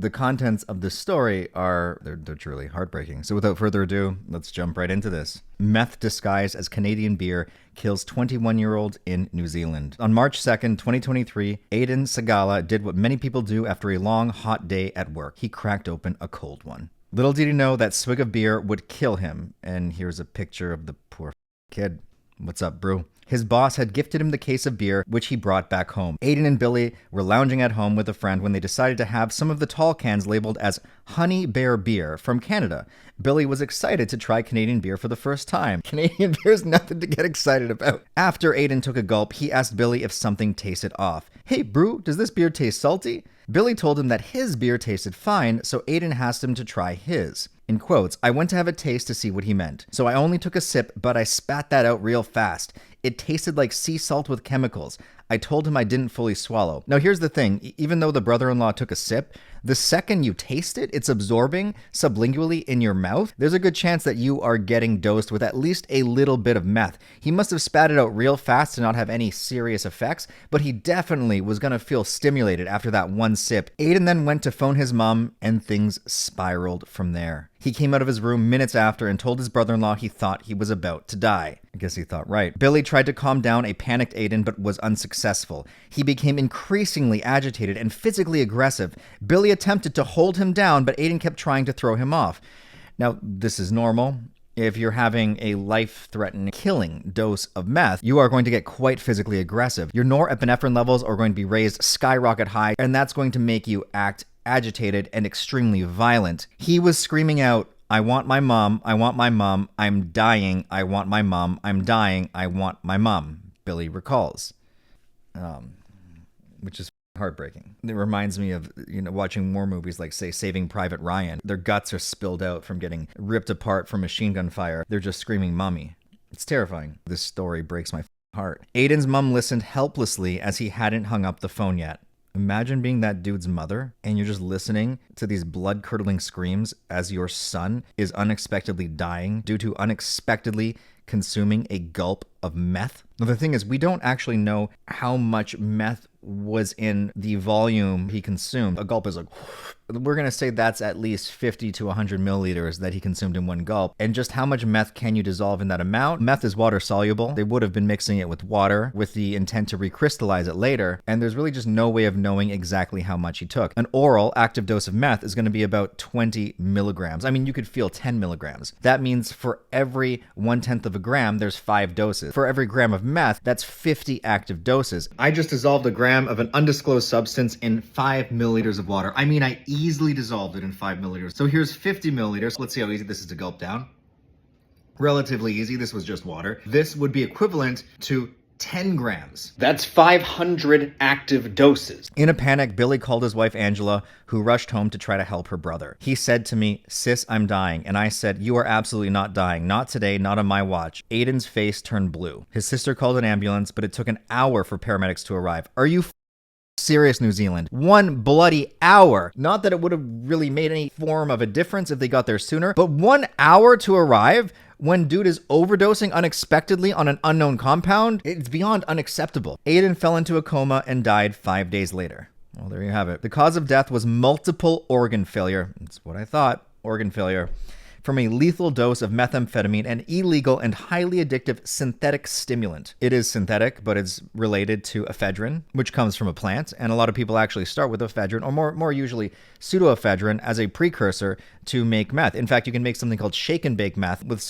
The contents of this story are, they're truly heartbreaking. So without further ado, let's jump right into this. Meth disguised as Canadian beer kills 21-year-old in New Zealand. On March 2nd, 2023, Aiden Sagala did what many people do after a long, hot day at work. He cracked open a cold one. Little did he know that swig of beer would kill him. And here's a picture of the poor kid. What's up, brew? His boss had gifted him the case of beer, which he brought back home. Aiden and Billy were lounging at home with a friend when they decided to have some of the tall cans labeled as Honey Bear Beer from Canada. Billy was excited to try Canadian beer for the first time. Canadian beer is nothing to get excited about. After Aiden took a gulp, he asked Billy if something tasted off. Hey, brew, does this beer taste salty? Billy told him that his beer tasted fine, so Aiden asked him to try his. In quotes, I went to have a taste to see what he meant. So I only took a sip, but I spat that out real fast. It tasted like sea salt with chemicals. I told him I didn't fully swallow. Now here's the thing, even though the brother-in-law took a sip, the second you taste it, it's absorbing sublingually in your mouth. There's a good chance that you are getting dosed with at least a little bit of meth. He must have spat it out real fast to not have any serious effects, but he definitely was going to feel stimulated after that one sip. Aiden then went to phone his mom, and things spiraled from there. He came out of his room minutes after and told his brother-in-law he thought he was about to die. I guess he thought right. Billy tried to calm down a panicked Aiden, but was unsuccessful. He became increasingly agitated and physically aggressive. Billy attempted to hold him down, but Aiden kept trying to throw him off. Now, this is normal. If you're having a life-threatening, killing dose of meth, you are going to get quite physically aggressive. Your norepinephrine levels are going to be raised skyrocket high, and that's going to make you act agitated and extremely violent. He was screaming out, I want my mom, I want my mom, I'm dying, I want my mom, I'm dying, I want my mom, Billy recalls. Which is heartbreaking. It reminds me of, watching more movies like, say, Saving Private Ryan. Their guts are spilled out from getting ripped apart from machine gun fire. They're just screaming, mommy. It's terrifying. This story breaks my heart. Aiden's mom listened helplessly as he hadn't hung up the phone yet. Imagine being that dude's mother and you're just listening to these blood-curdling screams as your son is unexpectedly dying due to unexpectedly consuming a gulp of meth. Now, the thing is, we don't actually know how much meth was in the volume he consumed. A gulp is like, we're going to say that's at least 50 to 100 milliliters that he consumed in one gulp. And just how much meth can you dissolve in that amount? Meth is water soluble. They would have been mixing it with water with the intent to recrystallize it later. And there's really just no way of knowing exactly how much he took. An oral active dose of meth is going to be about 20 milligrams. I mean, you could feel 10 milligrams. That means for every 1/10 of a gram, there's 5 doses. For every gram of meth, that's 50 active doses. I just dissolved a gram of an undisclosed substance in 5 milliliters of water. I mean, I easily dissolved it in 5 milliliters. So here's 50 milliliters. Let's see how easy this is to gulp down. Relatively easy. This was just water. This would be equivalent to 10 grams. That's 500 active doses. In a panic, Billy called his wife Angela, who rushed home to try to help her brother. He said to me, sis, I'm dying. And I said, you are absolutely not dying. Not today, not on my watch. Aiden's face turned blue. His sister called an ambulance, but it took an hour for paramedics to arrive. Are you serious, New Zealand? 1 bloody hour. Not that it would have really made any form of a difference if they got there sooner, but 1 hour to arrive when dude is overdosing unexpectedly on an unknown compound? It's beyond unacceptable. Aiden fell into a coma and died 5 days later. Well, there you have it. The cause of death was multiple organ failure. That's what I thought. Organ failure. From a lethal dose of methamphetamine, an illegal and highly addictive synthetic stimulant. It is synthetic, but it's related to ephedrine, which comes from a plant, and a lot of people actually start with ephedrine, or more usually pseudoephedrine, as a precursor to make meth. In fact, you can make something called shake and bake meth with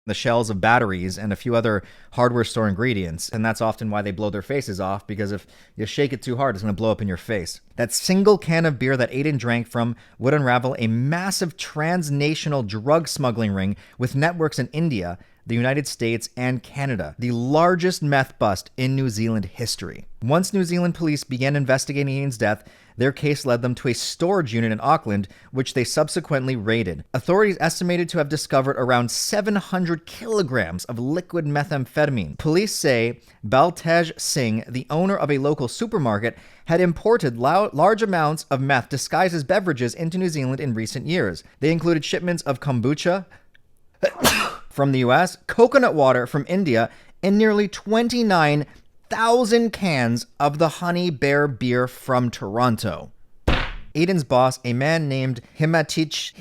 the shells of batteries and a few other hardware store ingredients. And that's often why they blow their faces off, because if you shake it too hard, it's going to blow up in your face. That single can of beer that Aiden drank from would unravel a massive transnational drug smuggling ring with networks in India, the United States, and Canada, the largest meth bust in New Zealand history. Once New Zealand police began investigating Aiden's death, their case led them to a storage unit in Auckland, which they subsequently raided. Authorities estimated to have discovered around 700 kilograms of liquid methamphetamine. Police say Baltej Singh, the owner of a local supermarket, had imported large amounts of meth disguised as beverages into New Zealand in recent years. They included shipments of kombucha from the US, coconut water from India, and nearly 29,000 cans of the Honey Bear beer from Toronto. Aiden's boss, a man named Himatijit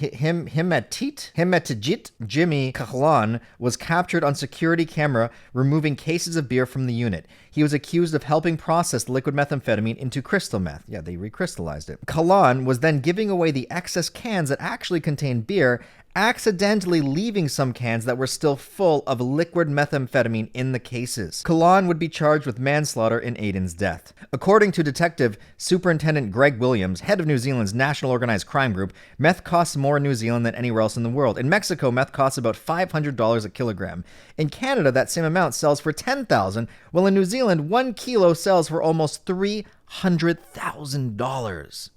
Jimmy Kahlan, was captured on security camera removing cases of beer from the unit. He was accused of helping process the liquid methamphetamine into crystal meth. Yeah, they recrystallized it. Kahlan was then giving away the excess cans that actually contained beer, accidentally leaving some cans that were still full of liquid methamphetamine in the cases. Kahlan would be charged with manslaughter in Aiden's death. According to Detective Superintendent Greg Williams, head of New Zealand's National Organized Crime Group, meth costs more in New Zealand than anywhere else in the world. In Mexico, meth costs about $500 a kilogram. In Canada, that same amount sells for $10,000, while in New Zealand, 1 kilo sells for almost $300,000.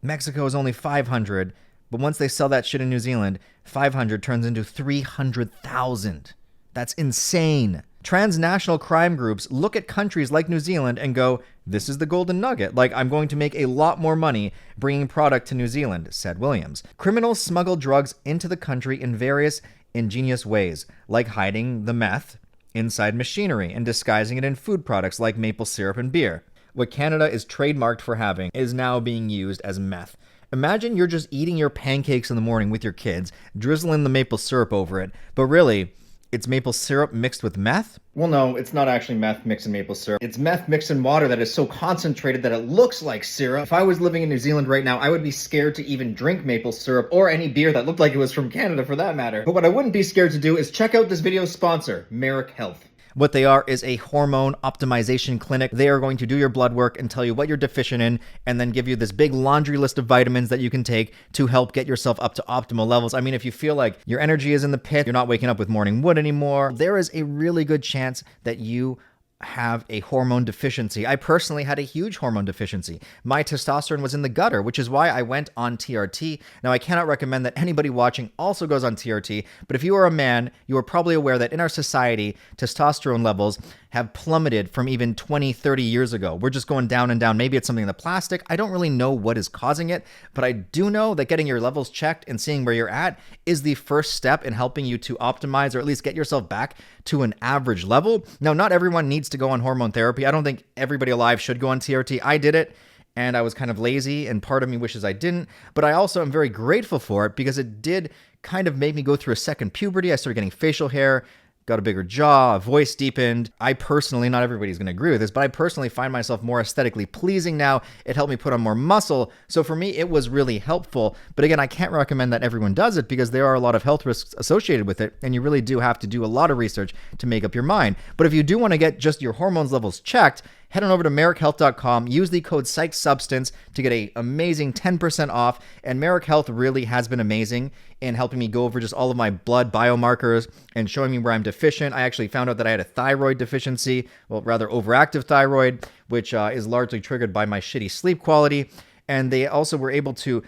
Mexico is only $500, but once they sell that shit in New Zealand, 500 turns into 300,000. That's insane. Transnational crime groups look at countries like New Zealand and go, this is the golden nugget. Like, I'm going to make a lot more money bringing product to New Zealand, said Williams. Criminals smuggle drugs into the country in various ingenious ways, like hiding the meth inside machinery and disguising it in food products like maple syrup and beer. What Canada is trademarked for having is now being used as meth. Imagine you're just eating your pancakes in the morning with your kids, drizzling the maple syrup over it, but really, it's maple syrup mixed with meth? Well, no, it's not actually meth mixed in maple syrup. It's meth mixed in water that is so concentrated that it looks like syrup. If I was living in New Zealand right now, I would be scared to even drink maple syrup or any beer that looked like it was from Canada for that matter. But what I wouldn't be scared to do is check out this video's sponsor, Merrick Health. What they are is a hormone optimization clinic. They are going to do your blood work and tell you what you're deficient in, and then give you this big laundry list of vitamins that you can take to help get yourself up to optimal levels. I mean, if you feel like your energy is in the pit, you're not waking up with morning wood anymore, there is a really good chance that you have a hormone deficiency. I personally had a huge hormone deficiency. My testosterone was in the gutter, which is why I went on TRT. Now, I cannot recommend that anybody watching also goes on TRT, but if you are a man, you are probably aware that in our society, testosterone levels have plummeted from even 20, 30 years ago. We're just going down and down. Maybe it's something in the plastic. I don't really know what is causing it, but I do know that getting your levels checked and seeing where you're at is the first step in helping you to optimize or at least get yourself back to an average level. Now, not everyone needs to go on hormone therapy. I don't think everybody alive should go on TRT. I did it, and I was kind of lazy, and part of me wishes I didn't, but I also am very grateful for it because it did kind of make me go through a second puberty. I started getting facial hair, got a bigger jaw, a voice deepened. I personally, not everybody's going to agree with this, but I personally find myself more aesthetically pleasing now. It helped me put on more muscle. So for me, it was really helpful. But again, I can't recommend that everyone does it because there are a lot of health risks associated with it. And you really do have to do a lot of research to make up your mind. But if you do want to get just your hormones levels checked, head on over to merrickhealth.com, use the code PsychSubstance to get an amazing 10% off. And Merrick Health really has been amazing in helping me go over just all of my blood biomarkers and showing me where I'm deficient. I actually found out that I had a thyroid deficiency, well, rather overactive thyroid, which is largely triggered by my shitty sleep quality. And they also were able to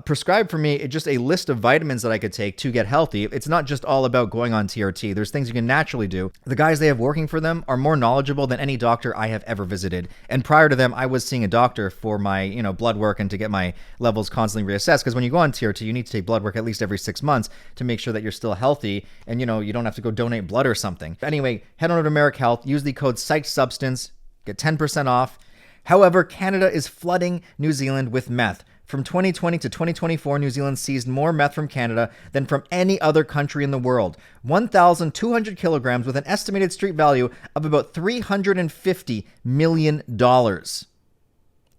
prescribed for me just a list of vitamins that I could take to get healthy. It's not just all about going on TRT. There's things you can naturally do. The guys they have working for them are more knowledgeable than any doctor I have ever visited. And prior to them, I was seeing a doctor for my, blood work and to get my levels constantly reassessed. Because when you go on TRT, you need to take blood work at least every 6 months to make sure that you're still healthy and, you don't have to go donate blood or something. Anyway, head on over to Merrick Health, use the code PsychSubstance, get 10% off. However, Canada is flooding New Zealand with meth. From 2020 to 2024, New Zealand seized more meth from Canada than from any other country in the world. 1,200 kilograms with an estimated street value of about $350 million.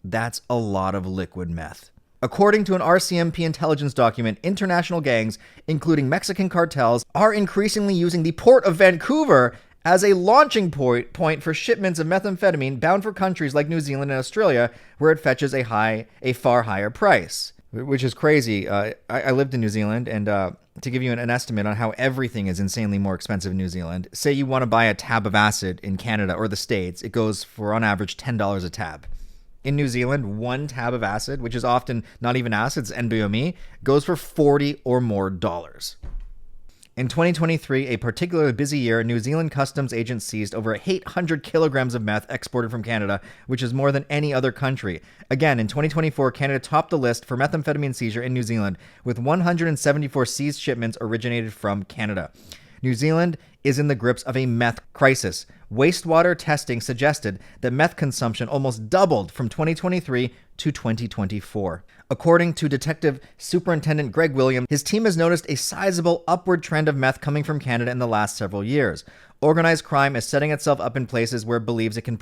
That's a lot of liquid meth. According to an RCMP intelligence document, international gangs, including Mexican cartels, are increasingly using the port of Vancouver as a launching point for shipments of methamphetamine bound for countries like New Zealand and Australia, where it fetches a far higher price, which is crazy. I lived in New Zealand, and to give you an estimate on how everything is insanely more expensive in New Zealand, say you want to buy a tab of acid in Canada or the States, it goes for on average $10 a tab. In New Zealand, one tab of acid, which is often not even acid, it's NBME, goes for $40 or more dollars. In 2023, a particularly busy year, New Zealand customs agents seized over 800 kilograms of meth exported from Canada, which is more than any other country. Again, in 2024, Canada topped the list for methamphetamine seizure in New Zealand, with 174 seized shipments originated from Canada. New Zealand is in the grips of a meth crisis. Wastewater testing suggested that meth consumption almost doubled from 2023 to 2024. According to Detective Superintendent Greg Williams, his team has noticed a sizable upward trend of meth coming from Canada in the last several years. Organized crime is setting itself up in places where it believes it can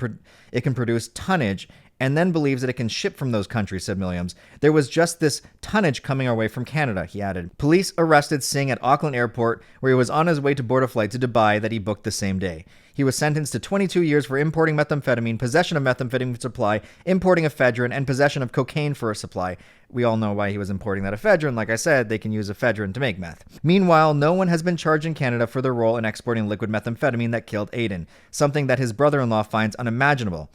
produce tonnage and then believes that it can ship from those countries, said Williams. There was just this tonnage coming our way from Canada, he added. Police arrested Singh at Auckland Airport, where he was on his way to board a flight to Dubai that he booked the same day. He was sentenced to 22 years for importing methamphetamine, possession of methamphetamine supply, importing ephedrine, and possession of cocaine for a supply. We all know why he was importing that ephedrine. Like I said, they can use ephedrine to make meth. Meanwhile, no one has been charged in Canada for their role in exporting liquid methamphetamine that killed Aiden, something that his brother-in-law finds unimaginable.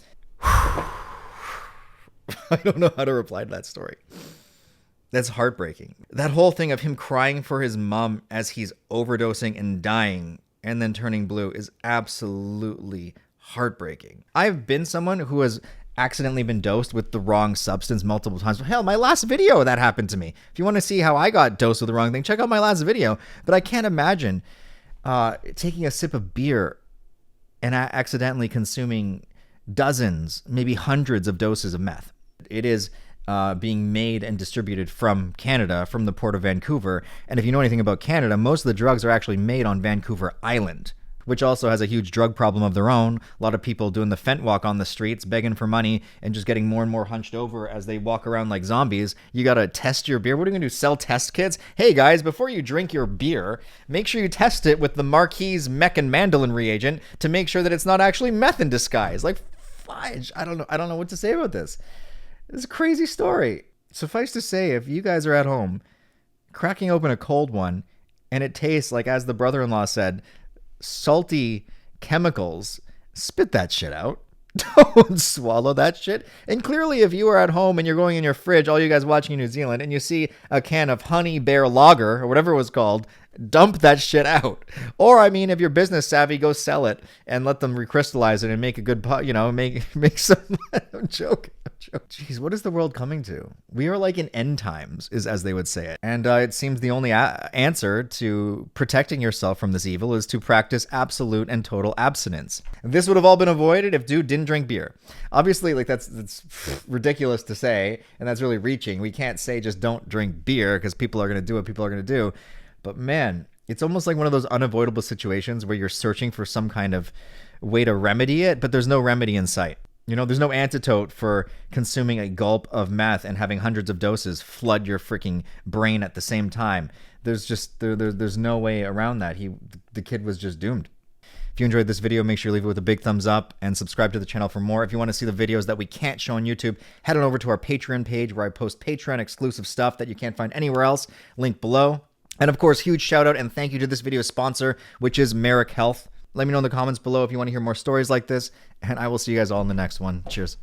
I don't know how to reply to that story. That's heartbreaking. That whole thing of him crying for his mom as he's overdosing and dying and then turning blue is absolutely heartbreaking. I've been someone who has accidentally been dosed with the wrong substance multiple times. Hell, my last video that happened to me. If you want to see how I got dosed with the wrong thing, check out my last video. But I can't imagine taking a sip of beer and accidentally consuming dozens, maybe hundreds of doses of meth. It is being made and distributed from Canada, from the port of Vancouver. And if you know anything about Canada, most of the drugs are actually made on Vancouver Island, which also has a huge drug problem of their own. A lot of people doing the fent walk on the streets, begging for money and just getting more and more hunched over as they walk around like zombies. You got to test your beer. What are you going to do? Sell test kits? Hey guys, before you drink your beer, make sure you test it with the Marquis Mech and Mandolin reagent to make sure that it's not actually meth in disguise. Like, fudge. I don't know what to say about this. It's a crazy story. Suffice to say, if you guys are at home cracking open a cold one and it tastes like, as the brother-in-law said, salty chemicals, spit that shit out. Don't swallow that shit. And clearly, if you are at home and you're going in your fridge, all you guys watching in New Zealand, and you see a can of Honey Bear Lager or whatever it was called, dump that shit out. Or, I mean, if you're business savvy, go sell it and let them recrystallize it and make a good, make some. I'm joking. Jeez, what is the world coming to? We are like in end times, as they would say it. And it seems the only answer to protecting yourself from this evil is to practice absolute and total abstinence. This would have all been avoided if dude didn't drink beer. Obviously, like that's ridiculous to say, and that's really reaching. We can't say just don't drink beer because people are going to do what people are going to do. But man, it's almost like one of those unavoidable situations where you're searching for some kind of way to remedy it, but there's no remedy in sight. You know, there's no antidote for consuming a gulp of meth and having hundreds of doses flood your freaking brain at the same time. There's just there's no way around that. The kid was just doomed. If you enjoyed this video, make sure you leave it with a big thumbs up and subscribe to the channel for more. If you want to see the videos that we can't show on YouTube, head on over to our Patreon page where I post Patreon exclusive stuff that you can't find anywhere else. Link below. And of course, huge shout out and thank you to this video's sponsor, which is Merrick Health. Let me know in the comments below if you want to hear more stories like this, and I will see you guys all in the next one. Cheers.